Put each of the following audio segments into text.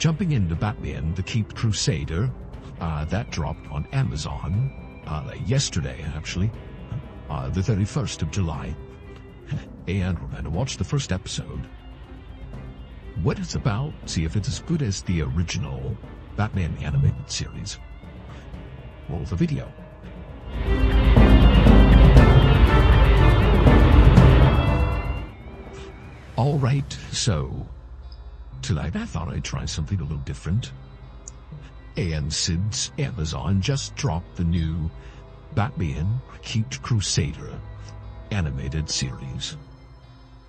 jumping into Batman, the Keep Crusader, that dropped on Amazon yesterday, actually, the 31st of July. And we're going to watch the first episode. What it's about, see if it's as good as the original Batman animated series. Roll the video. Alright, so tonight I thought I'd try something a little different. And since Amazon just dropped the new Batman Keep Crusader animated series,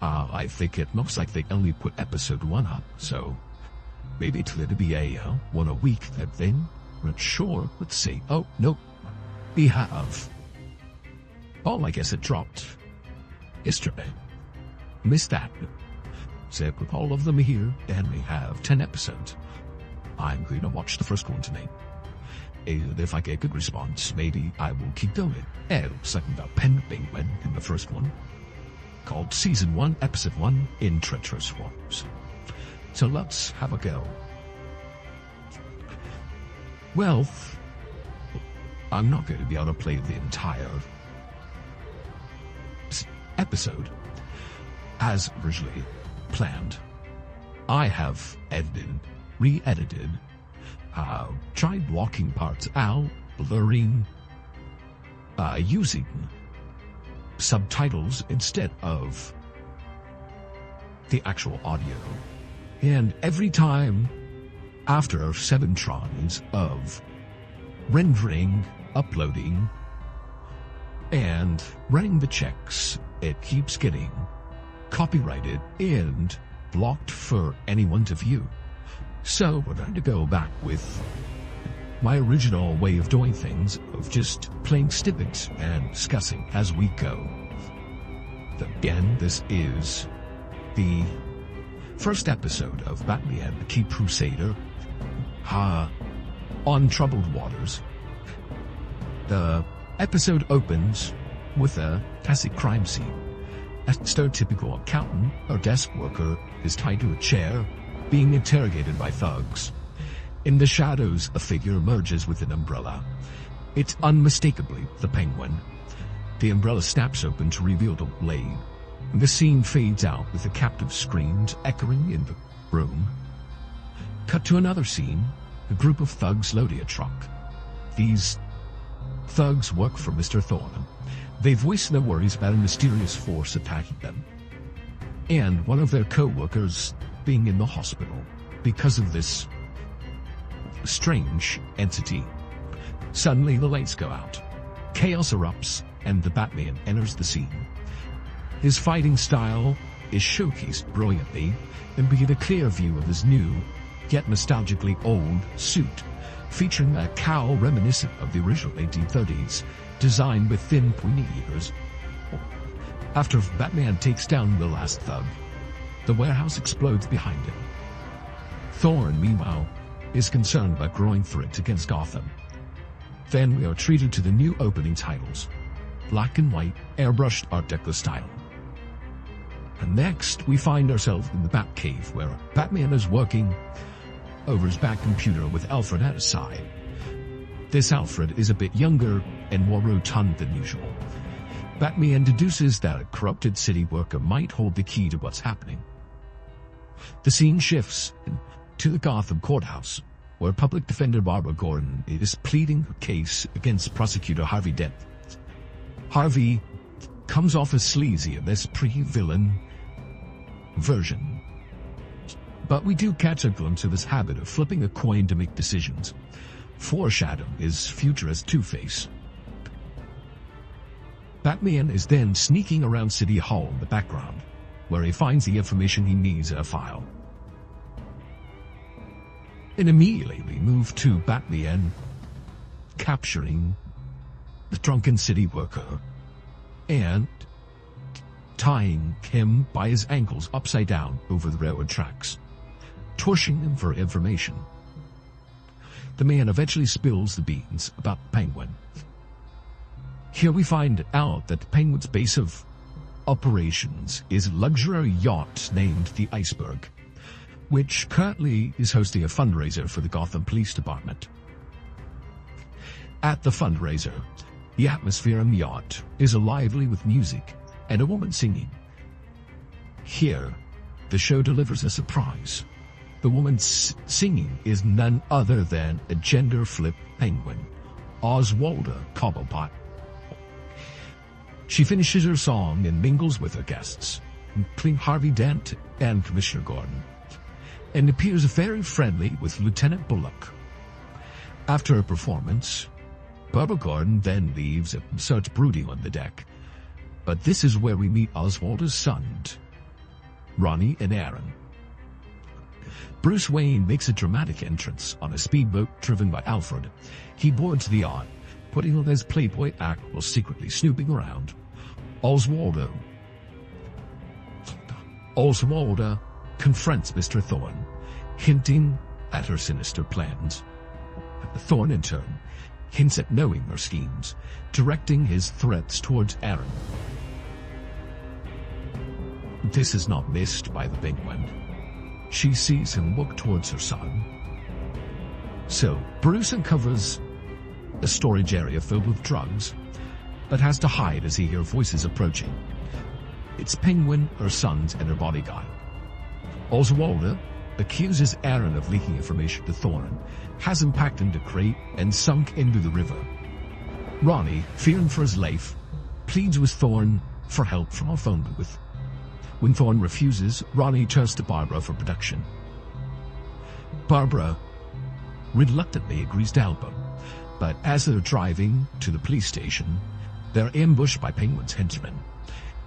I think it looks like they only put episode 1 up, so maybe it's going to be a one a week type thing. I'm not sure. Let's see. Oh, nope. We have. Oh, I guess it dropped yesterday. Missed that. So with all of them here, and we have 10 episodes. I'm going to watch the first one tonight. And if I get a good response, maybe I will keep going. And second about Penguin in the first one, called Season 1, Episode 1, in Treacherous Waters. So let's have a go. Well, I'm not going to be able to play the entire episode as originally planned. I have edited, re-edited, tried blocking parts out, blurring, using subtitles instead of the actual audio. And every time after 7 tries of rendering, uploading, and running the checks, it keeps getting copyrighted and blocked for anyone to view. So we're going to go back with my original way of doing things, of just playing snippets and discussing as we go. Again, this is the first episode of Batman the Keep Crusader on Troubled Waters. The episode opens with a classic crime scene. A stereotypical accountant or desk worker is tied to a chair, being interrogated by thugs. In the shadows, a figure emerges with an umbrella. It's unmistakably the Penguin. The umbrella snaps open to reveal the blade. The scene fades out with the captive's screams echoing in the room. Cut to another scene, a group of thugs loading a truck. These thugs work for Mr. Thorne. They voice their worries about a mysterious force attacking them, and one of their co-workers being in the hospital because of this strange entity. Suddenly the lights go out. Chaos erupts, and the Batman enters the scene. His fighting style is showcased brilliantly, and we get a clear view of his new, yet nostalgically old, suit, featuring a cowl reminiscent of the original 1830s, designed with thin, pointy ears. After Batman takes down the last thug, the warehouse explodes behind him. Thorne, meanwhile, is concerned about growing threats against Gotham. Then we are treated to the new opening titles, black and white, airbrushed Art Deco style. And next, we find ourselves in the Batcave, where Batman is working over his back computer with Alfred at his side. This Alfred is a bit younger and more rotund than usual. Batman deduces that a corrupted city worker might hold the key to what's happening. The scene shifts to the Gotham courthouse, where public defender Barbara Gordon is pleading her case against prosecutor Harvey Dent. Harvey comes off as sleazy in this pre-villain version, but we do catch a glimpse of his habit of flipping a coin to make decisions, foreshadowing his future as Two-Face. Batman is then sneaking around City Hall in the background, where he finds the information he needs in a file. And immediately we move to Batman capturing the drunken city worker and tying him by his ankles upside down over the railroad tracks, torturing him for information. The man eventually spills the beans about the Penguin. Here we find out that the Penguin's base of operations is a luxury yacht named the Iceberg. which currently is hosting a fundraiser for the Gotham Police Department. At the fundraiser, the atmosphere on the yacht is lively with music and a woman singing. Here, the show delivers a surprise. The woman singing is none other than a gender-flip penguin, Oswalda Cobblepot. She finishes her song and mingles with her guests, including Harvey Dent and Commissioner Gordon, and appears very friendly with Lieutenant Bullock. After her performance, Barbara Gordon then leaves and starts brooding on the deck. But this is where we meet Oswalda's sons, Ronnie and Aaron. Bruce Wayne makes a dramatic entrance on a speedboat driven by Alfred. He boards the yacht, putting on his Playboy act while secretly snooping around. Oswalda confronts Mr. Thorne, hinting at her sinister plans. Thorne, in turn, hints at knowing her schemes, directing his threats towards Aaron. This is not missed by the Penguin. She sees him look towards her son. So, Bruce uncovers a storage area filled with drugs, but has to hide as he hears voices approaching. It's Penguin, her sons, and her bodyguard. Oswalda accuses Aaron of leaking information to Thorne, has him packed into a crate and sunk into the river. Ronnie, fearing for his life, pleads with Thorne for help from a phone booth. When Thorne refuses, Ronnie turns to Barbara for protection. Barbara reluctantly agrees to help him, but as they're driving to the police station, they're ambushed by Penguin's henchmen.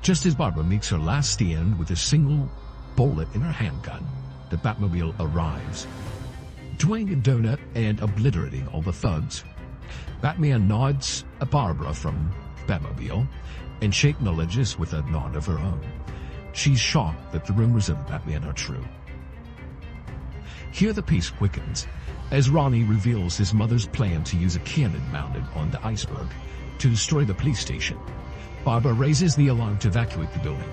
Just as Barbara makes her last stand with a single bullet in her handgun, the Batmobile arrives, doing a donut and obliterating all the thugs. Batman nods at Barbara from Batmobile, and she acknowledges with a nod of her own. She's shocked that the rumors of Batman are true. Here the pace quickens as Ronnie reveals his mother's plan to use a cannon mounted on the iceberg to destroy the police station. Barbara raises the alarm to evacuate the building.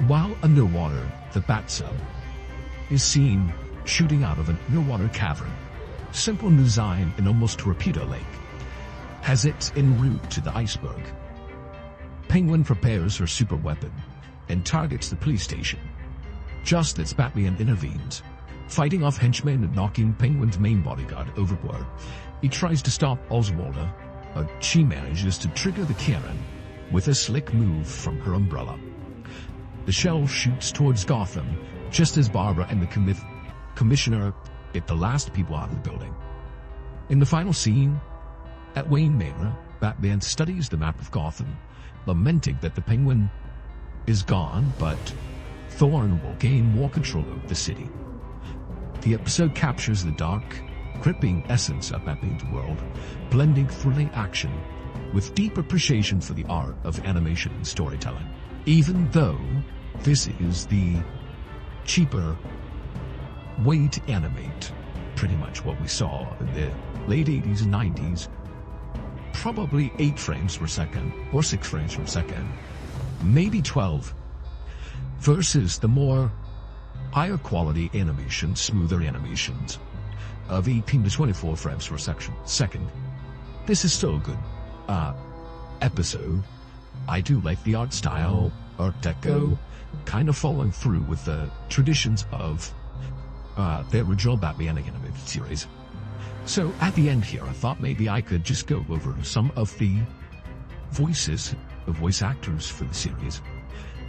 While underwater, the Bat-Sub is seen shooting out of an underwater cavern. Simple design and almost torpedo lake has it en route to the iceberg. Penguin prepares her super weapon and targets the police station. Just as Batman intervenes, fighting off henchmen and knocking Penguin's main bodyguard overboard, he tries to stop Oswalda, but she manages to trigger the cannon with a slick move from her umbrella. The shell shoots towards Gotham just as Barbara and the commissioner get the last people out of the building. In the final scene, at Wayne Manor, Batman studies the map of Gotham, lamenting that the Penguin is gone, but Thorne will gain more control of the city. The episode captures the dark, gripping essence of Batman's world, blending thrilling action with deep appreciation for the art of animation and storytelling. Even though this is the cheaper way to animate pretty much what we saw in the late 80s and 90s, probably 8 frames per second or 6 frames per second, maybe 12, versus the more higher quality animation, smoother animations of 18 to 24 frames per second. This is still a good episode. I do like the art style, Art Deco, kind of following through with the traditions of the original Batman animated series. So at the end here, I thought maybe I could just go over some of the voice actors for the series.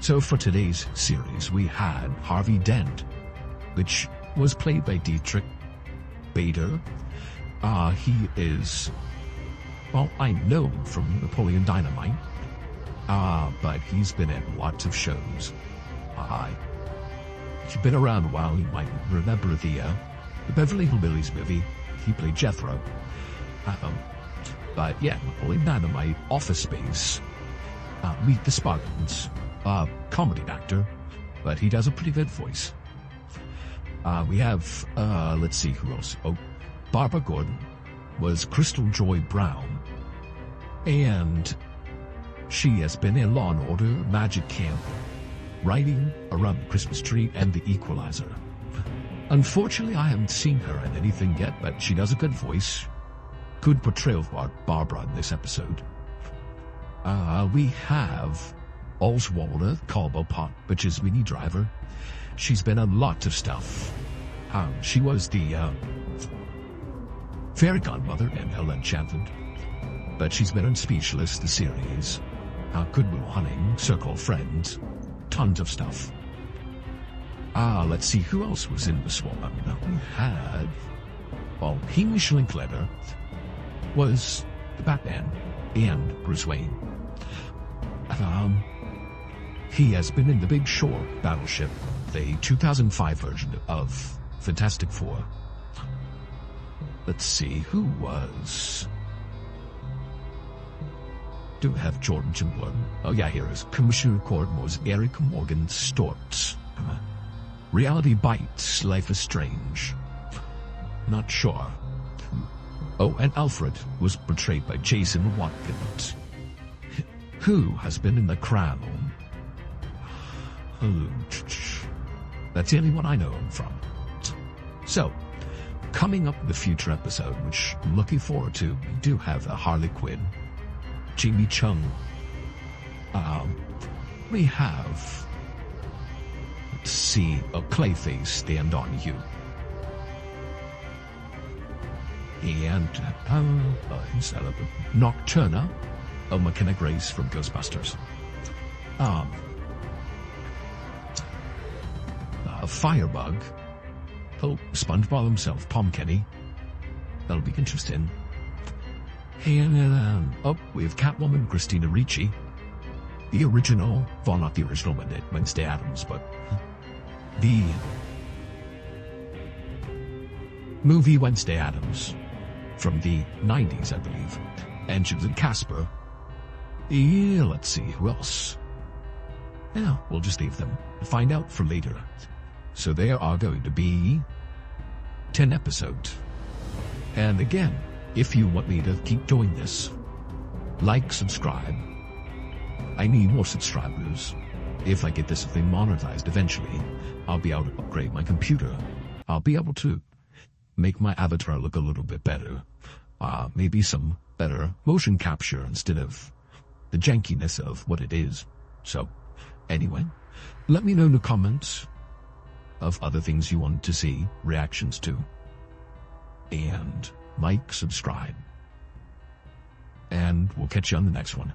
So for today's series, we had Harvey Dent, which was played by Dietrich Bader. He is, well, I know him from Napoleon Dynamite, but he's been in lots of shows. If you've been around a while, you might remember the Beverly Hillbillies movie. He played Jethro. But yeah, Napoleon Dynamite, Office Space, Meet the Spartans, comedy actor, but he does a pretty good voice. We have, let's see who else. Oh, Barbara Gordon was Crystal Joy Brown, and she has been in Law & Order, Magic Camp, Writing Around the Christmas Tree, and The Equalizer. Unfortunately, I haven't seen her in anything yet, but she does a good voice. Good portrayal of Barbara in this episode. We have Oswalda Cobblepot, which is Minnie Driver. She's been in a lot of stuff. She was the fairy godmother in Ella Enchanted, but she's been in Speechless, the series, Good Will Hunting, Circle of Friends, tons of stuff. Let's see who else was in this one. We had, Hamish Linklater was the Batman and Bruce Wayne. He has been in the Big Shore Battleship, the 2005 version of Fantastic Four. Let's see, who was... Do have Jordan Chimblin. Oh yeah, here is Commissioner Court was Eric Morgan Stortz. Reality Bites, Life is Strange. Not sure. Oh, and Alfred was portrayed by Jason Watkins. Who has been in The Crown? That's the only one I know him from. So, coming up in the future episode, which I'm looking forward to, we do have a Harley Quinn, Jamie Chung. We have, let's see, a Clayface, Stand On You. And Nocturna, McKenna Grace from Ghostbusters. Firebug. SpongeBob himself, Tom Kenny. That'll be interesting. And we have Catwoman, Christina Ricci. The original, well, not the original Wednesday Addams, but the movie Wednesday Addams from the 90s, I believe. And she was in Casper. Yeah, let's see, who else? Yeah, we'll just leave them to find out for later. So there are going to be 10 episodes. And again, if you want me to keep doing this, like, subscribe. I need more subscribers. If I get this thing monetized eventually, I'll be able to upgrade my computer. I'll be able to make my avatar look a little bit better. Maybe some better motion capture instead of the jankiness of what it is. So, anyway, let me know in the comments of other things you want to see reactions to. And like, subscribe. And we'll catch you on the next one.